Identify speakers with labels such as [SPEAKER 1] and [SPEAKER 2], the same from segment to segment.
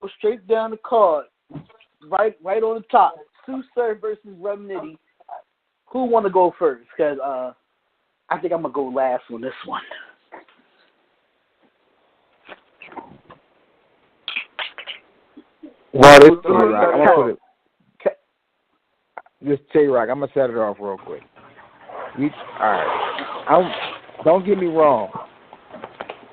[SPEAKER 1] go straight down the card. Right on the top. Sue Surf versus Rum Nitty. Who want to go first? Because I think I'm going to go last on this one.
[SPEAKER 2] Well, this J-Rock, I'm going to put it. This J-Rock, I'm going to set it off real quick. All right. Don't get me wrong.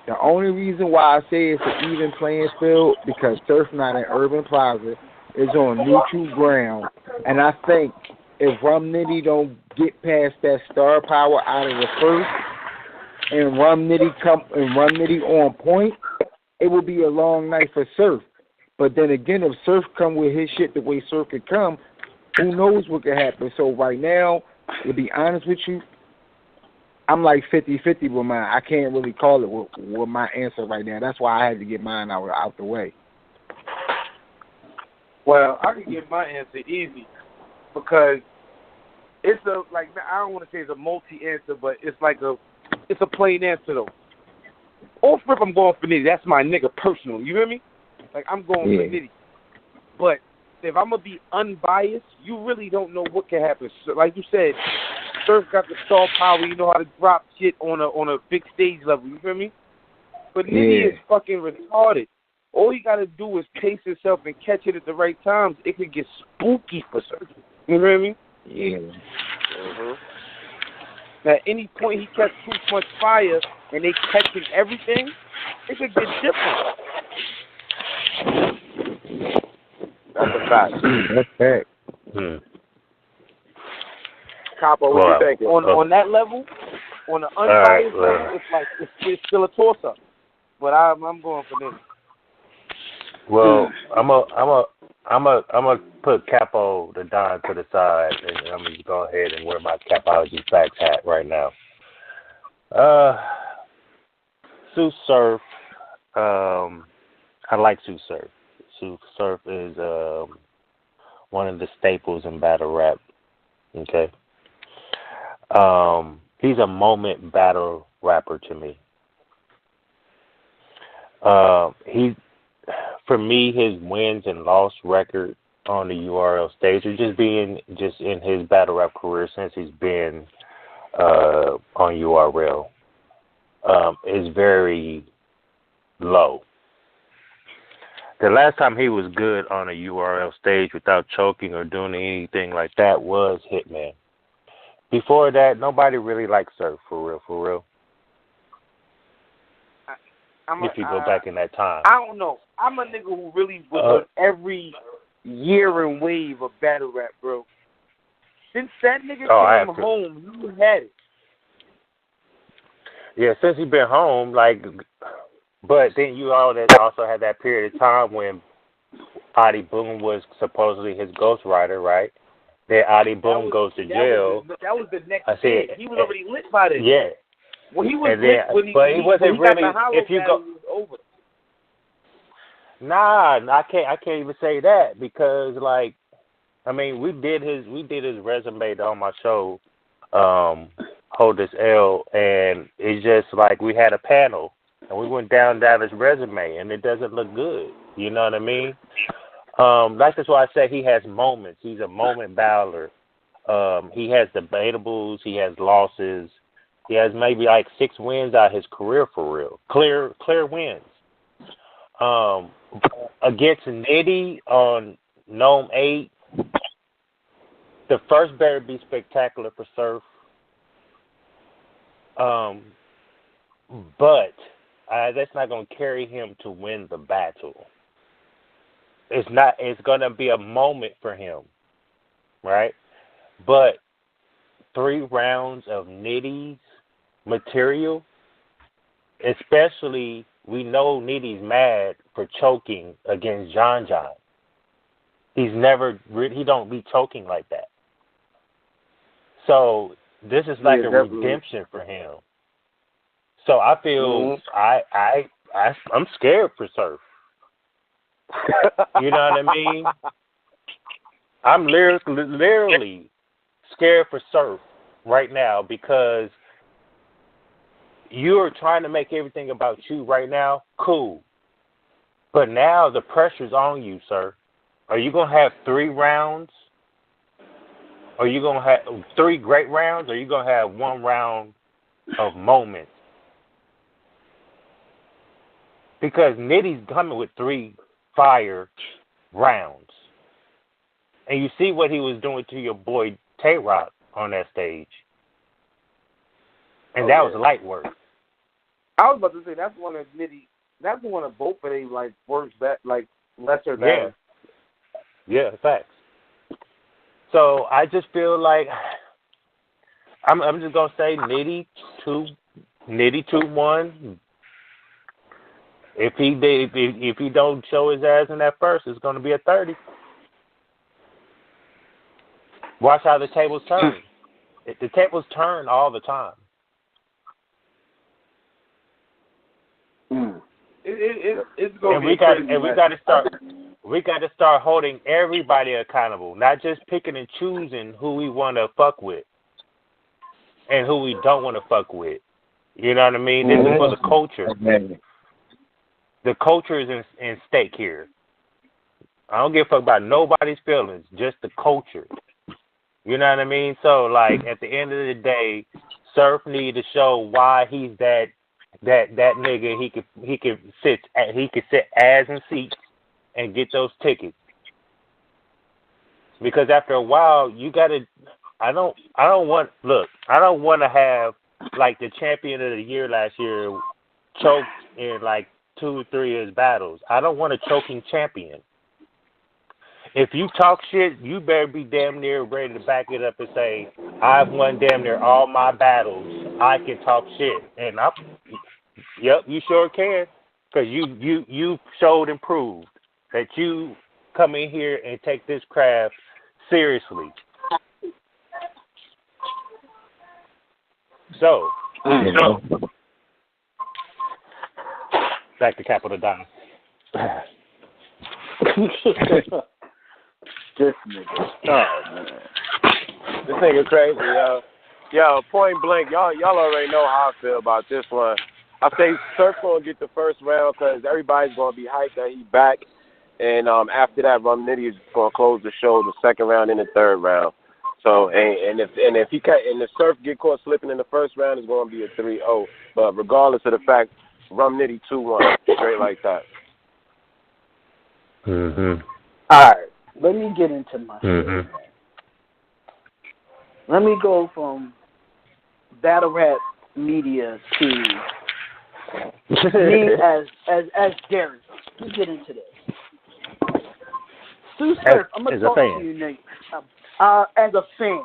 [SPEAKER 2] The only reason why I say it's an even playing field because Surf not in Urban Plaza is on neutral ground, and I think if Rum Nitty don't get past that star power out of the first, and Rum Nitty on point, it will be a long night for Surf. But then again, if Surf come with his shit the way Surf could come, who knows what could happen? So right now, to be honest with you, I'm like 50-50 with mine. I can't really call it with my answer right now. That's why I had to get mine out the way.
[SPEAKER 3] Well, I can get my answer easy because it's I don't want to say it's a multi-answer, but it's a plain answer though. Off rip, I'm going for Nitty. That's my nigga personally. You hear me? Like I'm going for Nitty. But if I'm gonna be unbiased, you really don't know what can happen. So, like you said, Surf got the star power. You know how to drop shit on a big stage level. You feel me? But Nitty is fucking retarded. All you gotta do is pace yourself and catch it at the right times. It could get spooky for Surf. You hear me?
[SPEAKER 2] Yeah.
[SPEAKER 3] At any point he catch too much fire and they catching everything, it could get different. That's a fact.
[SPEAKER 2] That's fact.
[SPEAKER 3] Capo, what you think? On that level, on the unbiased level, it's still a toss up. But I'm going for Nitty.
[SPEAKER 4] Well, I'm a put Capo the Don to the side, and I'm gonna go ahead and wear my Capology Facts hat right now. Sue Surf, I like Sue Surf. Sue Surf is one of the staples in battle rap. Okay, he's a moment battle rapper to me. For me, his wins and loss record on the URL stage, or just in his battle rap career since he's been on URL, is very low. The last time he was good on a URL stage without choking or doing anything like that was Hitman. Before that, nobody really liked Surf, for real. If you go back in that time.
[SPEAKER 3] I don't know. I'm a nigga who really was on every year and wave of battle rap, bro. Since that nigga came home, you had it.
[SPEAKER 4] Yeah, since he been home, but then you also had that period of time when Adi Boom was supposedly his ghostwriter, right? Then Adi Boom goes to jail.
[SPEAKER 3] That was the next thing. He was already lit by this.
[SPEAKER 4] Yeah.
[SPEAKER 3] Well, he was lit when he
[SPEAKER 4] wasn't really. If you go,
[SPEAKER 3] it was over.
[SPEAKER 4] Nah, I can't even say that because we did his resume on my show, Hold This L, and it's just like we had a panel and we went down his resume and it doesn't look good. You know what I mean? That's why I say he has moments. He's a moment battler. He has debatables. He has losses. He has maybe 6 wins out of his career for real. Clear wins. Against Nitty on Nome 8, the first better be spectacular for Surf. But that's not going to carry him to win the battle. It's going to be a moment for him, right? But 3 rounds of Nitty's material, especially we know Nitty's mad for choking against John. He don't be choking like that. So this is like a redemption for him. So I feel I'm scared for Surf. You know what I mean? I'm literally scared for Surf right now because you're trying to make everything about you right now. Cool. But now the pressure's on you, sir. Are you going to have 3 rounds? Are you going to have 3 great rounds? Or are you going to have 1 round of moments? Because Nitty's coming with 3 fire rounds. And you see what he was doing to your boy Tay-Rock on that stage. And that was light work.
[SPEAKER 3] I was about to say that's one of both of they like works that like lesser than.
[SPEAKER 4] Yeah, facts. So I just feel like I'm just gonna say Nitty 2-1. If he don't show his ass in that first, it's gonna be a 30. Watch how the tables turn. The tables turn all the time.
[SPEAKER 3] It's going to be
[SPEAKER 4] we got to start holding everybody accountable, not just picking and choosing who we want to fuck with and who we don't want to fuck with. You know what I mean? This is for the culture. The culture is in stake here. I don't give a fuck about nobody's feelings, just the culture. You know what I mean? So, like, at the end of the day, Surf need to show why he's that nigga. He could sit ass in seats and get those tickets. Because after a while, you gotta. I don't want to have like the champion of the year last year choked in like 2 or 3 of his battles. I don't want a choking champion. If you talk shit, you better be damn near ready to back it up and say, I've won damn near all my battles. I can talk shit. And yep, you sure can. Because you showed and proved that you come in here and take this craft seriously. So, back to Capital Don.
[SPEAKER 1] This nigga. Oh, man.
[SPEAKER 5] This nigga crazy, yo. Yo, point blank, y'all already know how I feel about this one. I say Surf gonna get the first round because everybody's gonna be hyped that he's back, and after that, Rum Nitty is gonna close the show, the second round and the third round. So, and if Surf get caught slipping in the first round, it's gonna be a 3-0. But regardless of the fact, Rum Nitty 2-1, straight like that.
[SPEAKER 4] Mhm.
[SPEAKER 1] All right, let me get into my shit. Let me go from battle rap media to me as Derek. Let's get into this. Sue Surf, I'm gonna talk to you, Nate. As a fan,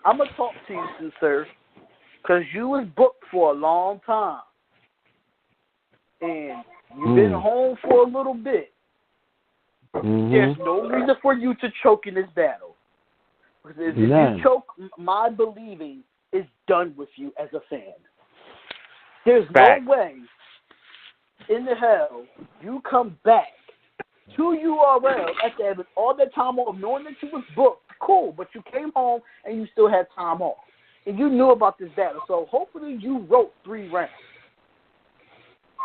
[SPEAKER 1] I'm gonna talk to you, Sue Surf, because you was booked for a long time, and you've been home for a little bit. There's no reason for you to choke in this battle. Because if you choke, my believing is done with you as a fan. There's no way in the hell you come back to URL after having all that time off, knowing that you was booked. Cool, but you came home and you still had time off. And you knew about this battle. So hopefully you wrote 3 rounds.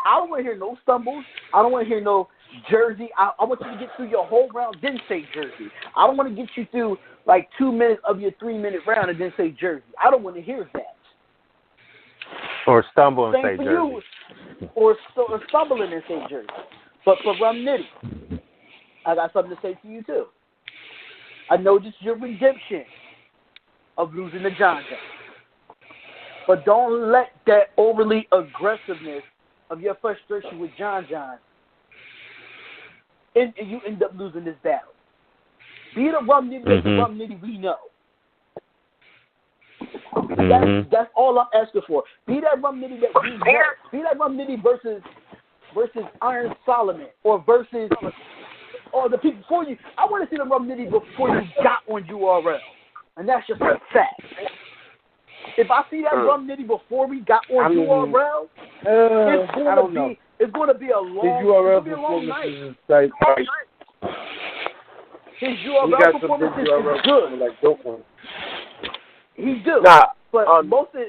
[SPEAKER 1] I don't want to hear no stumbles. I don't want to hear no Jersey. I want you to get through your whole round, then say Jersey. I don't want to get you through like 2 minutes of your 3-minute round and then say Jersey. I don't want to hear that.
[SPEAKER 4] Or stumble and
[SPEAKER 1] Same
[SPEAKER 4] say
[SPEAKER 1] for
[SPEAKER 4] Jersey.
[SPEAKER 1] You, or stumbling and say Jersey. But for Rum Nitty, I got something to say to you too. I know this is your redemption of losing to John John. But don't let that overly aggressiveness of your frustration with John John and you end up losing this battle. Be the Rum Nitty, the Rum Nitty we know. That's all I'm asking for. Be that Rum Nitty that we know. Be that Rum Nitty versus Iron Solomon or versus the people before you. I want to see the Rum Nitty before you got on URL, and that's just a fact. If I see that Rum Nitty before we got on URL, it's going to be a long night. His URL performance is good. He do. But most of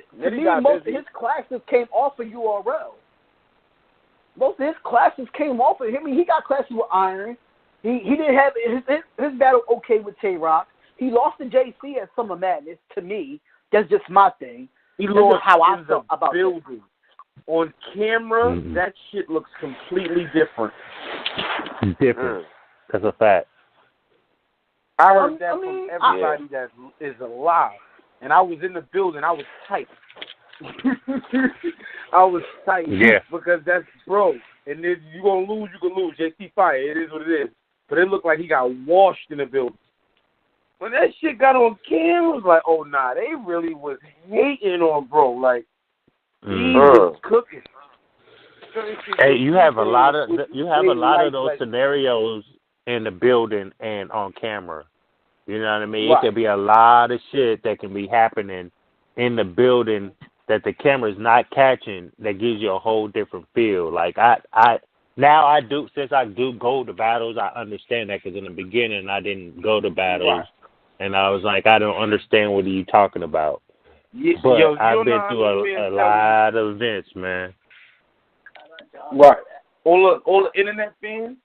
[SPEAKER 1] his classes came off of URL. most of his clashes came off of him. I mean, he got clashes with Iron. He didn't have his battle okay with Tay-Rock. He lost to JC at Summer Madness. To me, that's just my thing.
[SPEAKER 3] He lost
[SPEAKER 1] how I
[SPEAKER 3] in
[SPEAKER 1] felt
[SPEAKER 3] the
[SPEAKER 1] about
[SPEAKER 3] building. On camera, that shit looks completely different.
[SPEAKER 4] Different. That's a fact.
[SPEAKER 3] I heard that from everybody that is alive. And I was in the building. I was tight. I was tight.
[SPEAKER 4] Yeah.
[SPEAKER 3] Because that's, bro. And then you going to lose, you can lose. JC Fire. It is what it is. But it looked like he got washed in the building. When that shit got on camera, it was like, oh, nah. They really was hating on bro. Like, he was cooking.
[SPEAKER 4] Hey, you have a lot of those scenarios in the building and on camera. You know what I mean? Right. It could be a lot of shit that can be happening in the building that the camera's not catching that gives you a whole different feel. Like now I do, since I do go to battles, I understand that, because in the beginning I didn't go to battles, and I was like, I don't understand what are you talking about. But I've been through a lot of events, man.
[SPEAKER 3] Right. All the internet fans,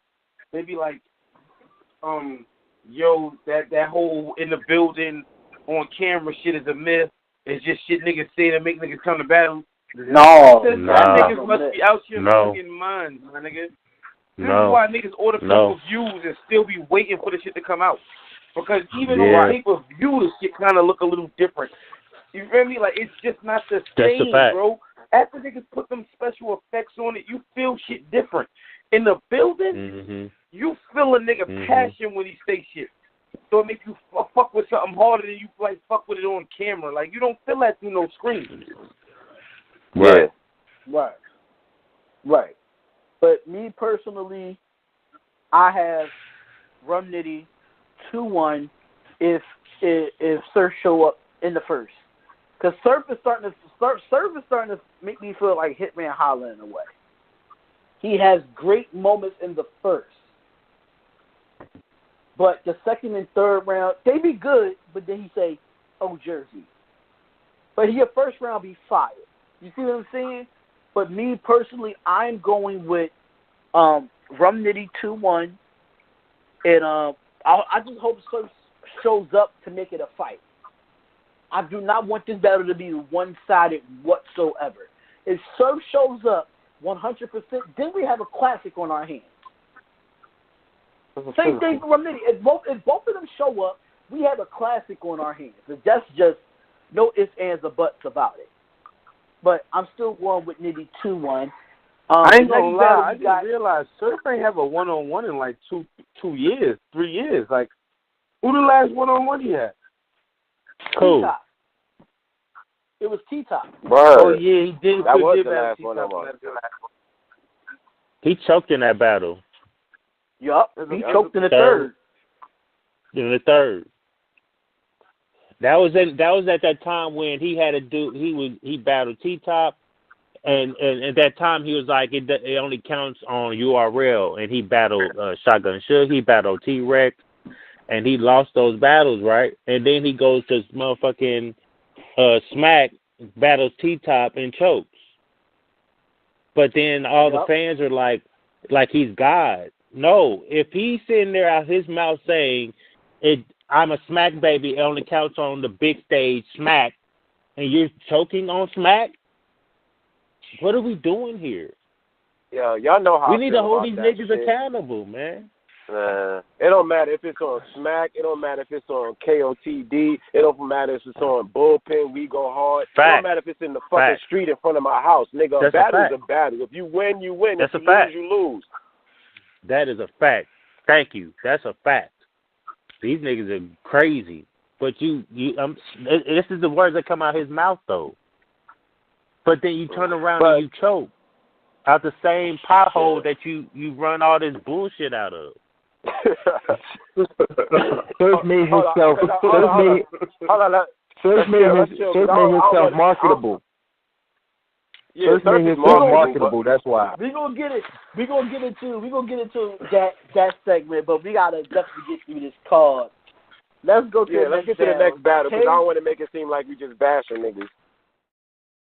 [SPEAKER 3] they be like, yo, that whole in the building on camera shit is a myth. It's just shit niggas say to make niggas come to battle.
[SPEAKER 1] No.
[SPEAKER 3] That niggas must be out here fucking minds, my nigga. This is why niggas order pay-per-views and still be waiting for the shit to come out. Because even on pay-per-view, the shit kind of look a little different. You feel me? Like, it's just not the same, bro. After niggas put them special effects on it, you feel shit different. In the building, you feel a nigga passion when he say shit. So it makes you fuck with something harder than you like fuck with it on camera. Like, you don't feel that through no screen.
[SPEAKER 4] Right.
[SPEAKER 1] Right. But me personally, I have Rum Nitty 2-1 if Surf show up in the first. Because Surf is starting to make me feel like Hitman Holla in a way. He has great moments in the first. But the second and third round, they be good, but then he say, oh, Jersey. But your first round be fire. You see what I'm saying? But me personally, I'm going with Rum Nitty 2-1. And I just hope Surf shows up to make it a fight. I do not want this battle to be one-sided whatsoever. If Surf shows up 100%, then we have a classic on our hands. Same thing for Rum Nitty. If both of them show up, we have a classic on our hands. That's just no ifs, ands, or buts about it. But I'm still going with Nitty 2-1.
[SPEAKER 3] I ain't gonna lie. I just realized Surf ain't have a one-on-one in like 2 years, 3 years. Like, who the last one-on-one he had?
[SPEAKER 4] Cool.
[SPEAKER 1] T-Top. It was T-Top.
[SPEAKER 3] Oh, yeah, he did.
[SPEAKER 5] That was the last one-on-one.
[SPEAKER 4] He choked in that battle.
[SPEAKER 1] Yup, he choked in the third.
[SPEAKER 4] In the third. That was at that time when he had to do. He battled T-Top, and at that time he was like it only counts on URL, and he battled Shotgun Suge, he battled T-Rex, and he lost those battles, right? And then he goes to motherfucking Smack, battles T-Top and chokes. But then all the fans are like he's God. No, if he's sitting there out his mouth saying I'm a Smack baby, it only counts on the big stage Smack, and you're choking on Smack, what are we doing here?
[SPEAKER 5] Yeah, y'all know how
[SPEAKER 4] we need to hold these niggas accountable, man.
[SPEAKER 5] It don't matter if it's on Smack. It don't matter if it's on KOTD. It don't matter if it's on Bullpen, We Go Hard. It don't matter if it's in the fucking street in front of my house. Nigga, a battle's a battle. If you win, you win.
[SPEAKER 4] That's
[SPEAKER 5] if
[SPEAKER 4] you lose,
[SPEAKER 5] you lose.
[SPEAKER 4] That is a fact. Thank you. That's a fact. These niggas are crazy. But this is the words that come out his mouth, though. But then you turn around and you choke out the same pothole that you run all this bullshit out of.
[SPEAKER 2] Surf made himself marketable.
[SPEAKER 5] Yeah,
[SPEAKER 2] Surf made himself marketable. That's why.
[SPEAKER 1] We gonna get into that segment, but we gotta definitely get through this card. Let's go to
[SPEAKER 5] let's get to the next battle, because I don't want to make it seem like we just bashing niggas.